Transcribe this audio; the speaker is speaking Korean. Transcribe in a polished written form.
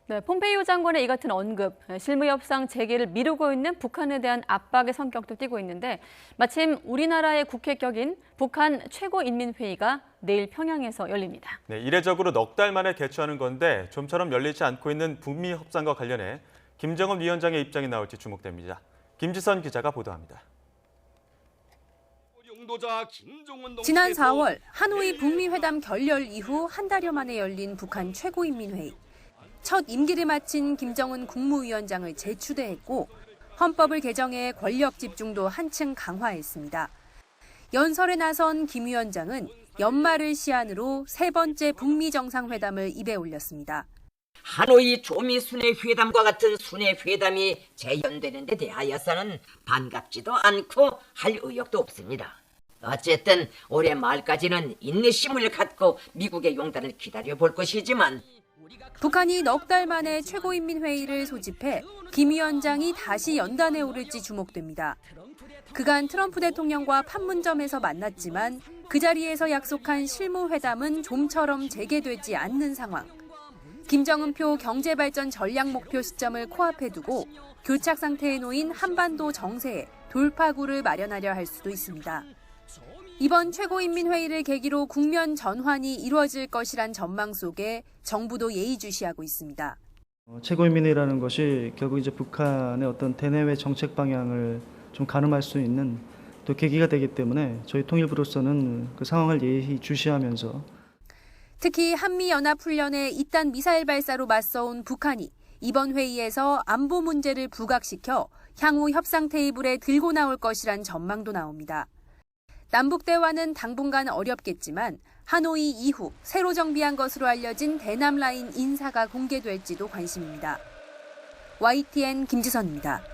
네, 폼페이오 장관의 이 같은 언급, 실무 협상 재개를 미루고 있는 북한에 대한 압박의 성격도 띠고 있는데 마침 우리나라의 국회 격인 북한 최고인민회의가 내일 평양에서 열립니다. 네, 이례적으로 넉 달 만에 개최하는 건데 좀처럼 열리지 않고 있는 북미 협상과 관련해 김정은 위원장의 입장이 나올지 주목됩니다. 김지선 기자가 보도합니다. 지난 4월 하노이 북미 회담 결렬 이후 한 달여 만에 열린 북한 최고인민회의. 첫 임기를 마친 김정은 국무위원장을 재추대했고 헌법을 개정해 권력 집중도 한층 강화했습니다. 연설에 나선 김 위원장은 연말을 시한으로 세 번째 북미 정상회담을 입에 올렸습니다. 하노이 조미 순회 회담과 같은 순회 회담이 재연되는 데 대하여서는 반갑지도 않고 할 의욕도 없습니다. 어쨌든 올해 말까지는 인내심을 갖고 미국의 용단을 기다려볼 것이지만 북한이 넉 달 만에 최고인민회의를 소집해 김 위원장이 다시 연단에 오를지 주목됩니다. 그간 트럼프 대통령과 판문점에서 만났지만 그 자리에서 약속한 실무회담은 좀처럼 재개되지 않는 상황. 김정은표 경제발전 전략 목표 시점을 코앞에 두고 교착 상태에 놓인 한반도 정세에 돌파구를 마련하려 할 수도 있습니다. 이번 최고인민회의를 계기로 국면 전환이 이루어질 것이란 전망 속에 정부도 예의주시하고 있습니다. 최고인민회의라는 것이 결국 이제 북한의 어떤 대내외 정책 방향을 좀 가늠할 수 있는 또 계기가 되기 때문에 저희 통일부로서는 그 상황을 예의주시하면서 특히 한미연합훈련에 잇단 미사일 발사로 맞서온 북한이 이번 회의에서 안보 문제를 부각시켜 향후 협상 테이블에 들고 나올 것이란 전망도 나옵니다. 남북 대화는 당분간 어렵겠지만 하노이 이후 새로 정비한 것으로 알려진 대남 라인 인사가 공개될지도 관심입니다. YTN 김지선입니다.